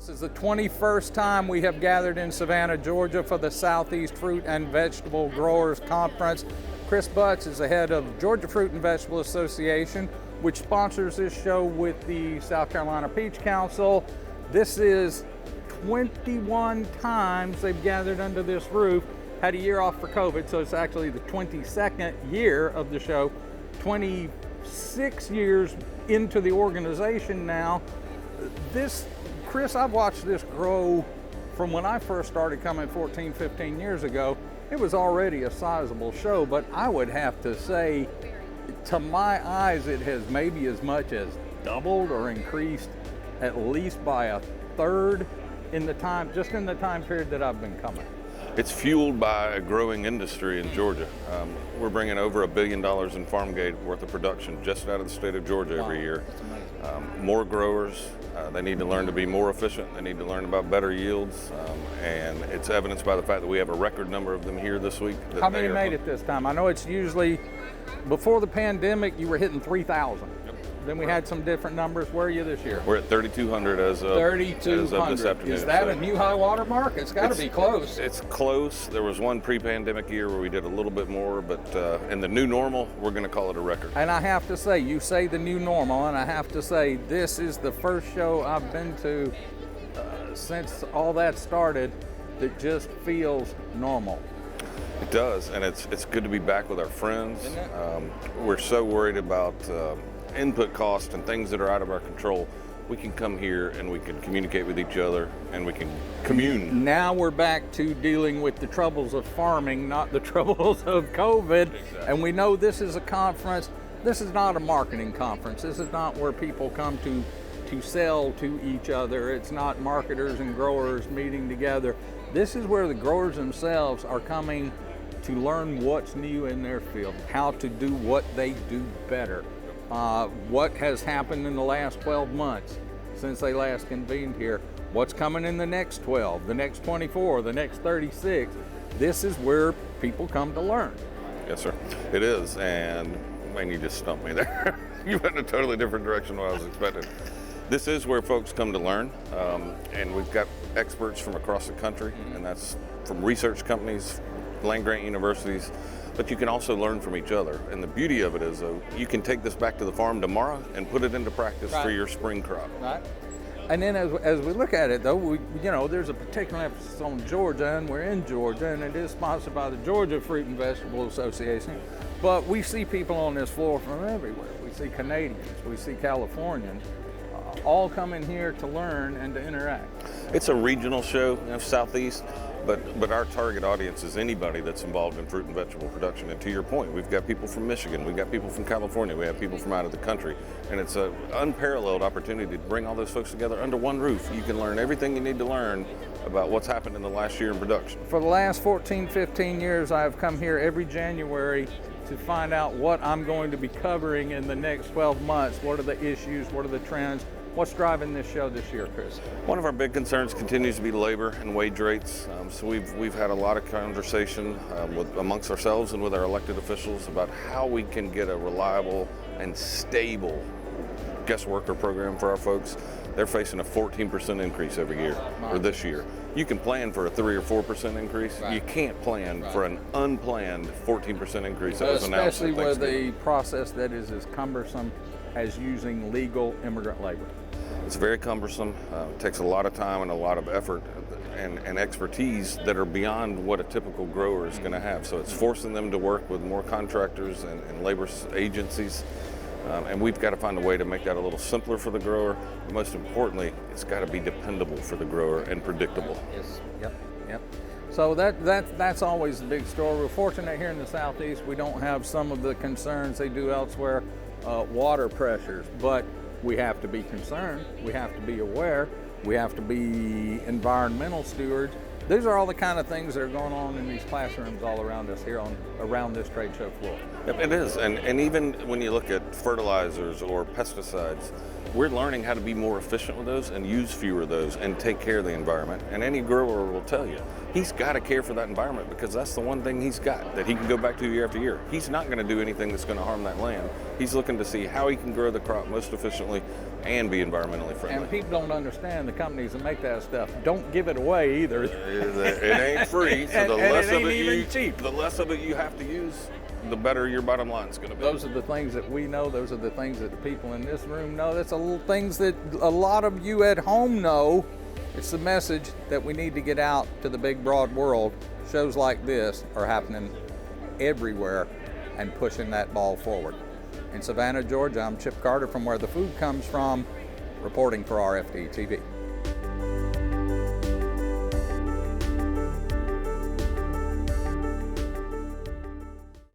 This is the 21st time we have gathered in Savannah, Georgia for the Southeast Fruit and Vegetable Growers Conference. Chris Butts is the head of Georgia Fruit and Vegetable Association, which sponsors this show with the South Carolina Peach Council. This is 21 times they've gathered under this roof. Had a year off for COVID, so it's actually the 22nd year of the show. 26 years into the organization now. Chris, I've watched this grow from when I first started coming 14, 15 years ago. It was already a sizable show, but I would have to say, to my eyes, it has maybe as much as doubled or increased at least by a third in the time period that I've been coming. It's fueled by a growing industry in Georgia. We're bringing over $1 billion in farm gate worth of production just out of the state of Georgia every year. More growers, they need to learn to be more efficient. They need to learn about better yields, and it's evidenced by the fact that we have a record number of them here this week. How many made it this time? I know it's usually, before the pandemic, you were hitting 3,000. Then we had some different numbers. Where are you this year? We're at 3,200 as of this afternoon. Is that a new high water mark? It's got to be close. It's close. There was one pre-pandemic year where we did a little bit more, but in the new normal, we're going to call it a record. And I have to say, you say the new normal, and I have to say, this is the first show I've been to since all that started that just feels normal. It does, and it's good to be back with our friends. Isn't it? We're so worried about input costs and things that are out of our control. We can come here and we can communicate with each other and we can commune. Now we're back to dealing with the troubles of farming, not the troubles of COVID. Exactly. And we know this is a conference. This is not a marketing conference. This is not where people come to sell to each other. It's not marketers and growers meeting together. This is where the growers themselves are coming to learn what's new in their field, how to do what they do better. What has happened in the last 12 months since they last convened here, what's coming in the next 12, the next 24, the next 36. This is where people come to learn. Yes, sir. It is, and man, you just stumped me there. You went in a totally different direction than what I was expecting. This is where folks come to learn, and we've got experts from across the country, and that's from research companies, land-grant universities, but you can also learn from each other. And the beauty of it is, you can take this back to the farm tomorrow and put it into practice for your spring crop. Right. And then as we look at it, though, there's a particular emphasis on Georgia, and we're in Georgia, and it is sponsored by the Georgia Fruit and Vegetable Association. But we see people on this floor from everywhere. We see Canadians, we see Californians, all coming here to learn and to interact. It's a regional show, Southeast. But our target audience is anybody that's involved in fruit and vegetable production. And to your point, we've got people from Michigan, we've got people from California, we have people from out of the country. And it's an unparalleled opportunity to bring all those folks together under one roof. You can learn everything you need to learn about what's happened in the last year in production. For the last 14, 15 years, I've come here every January to find out what I'm going to be covering in the next 12 months. What are the issues? What are the trends? What's driving this show this year, Chris? One of our big concerns continues to be labor and wage rates. So we've had a lot of conversation amongst ourselves and with our elected officials about how we can get a reliable and stable guest worker program for our folks. They're facing a 14% increase every year, or this year. You can plan for a 3 or 4% increase. Right. You can't plan for an unplanned 14% increase that was announced. Especially with a process that is as cumbersome as using legal immigrant labor. It's very cumbersome. It takes a lot of time and a lot of effort and expertise that are beyond what a typical grower is going to have. So it's forcing them to work with more contractors and labor agencies. And we've got to find a way to make that a little simpler for the grower. But most importantly, it's got to be dependable for the grower and predictable. Yes. Yep. So that's always the big story. We're fortunate here in the Southeast we don't have some of the concerns they do elsewhere, water pressures, but we have to be concerned, we have to be aware, we have to be environmental stewards, These are all the kind of things that are going on in these classrooms all around us here around this trade show floor. Yep, it is, and even when you look at fertilizers or pesticides, we're learning how to be more efficient with those and use fewer of those and take care of the environment. And any grower will tell you, he's got to care for that environment because that's the one thing he's got that he can go back to year after year. He's not going to do anything that's going to harm that land. He's looking to see how he can grow the crop most efficiently and be environmentally friendly. And people don't understand, the companies that make that stuff don't give it away either. It ain't free, so and it ain't even cheap. The less of it you have to use, the better your bottom line is going to be. Those are the things that we know. Those are the things that the people in this room know. That's the little things that a lot of you at home know. It's the message that we need to get out to the big broad world. Shows like this are happening everywhere and pushing that ball forward. In Savannah, Georgia, I'm Chip Carter from Where the Food Comes From, reporting for RFD-TV.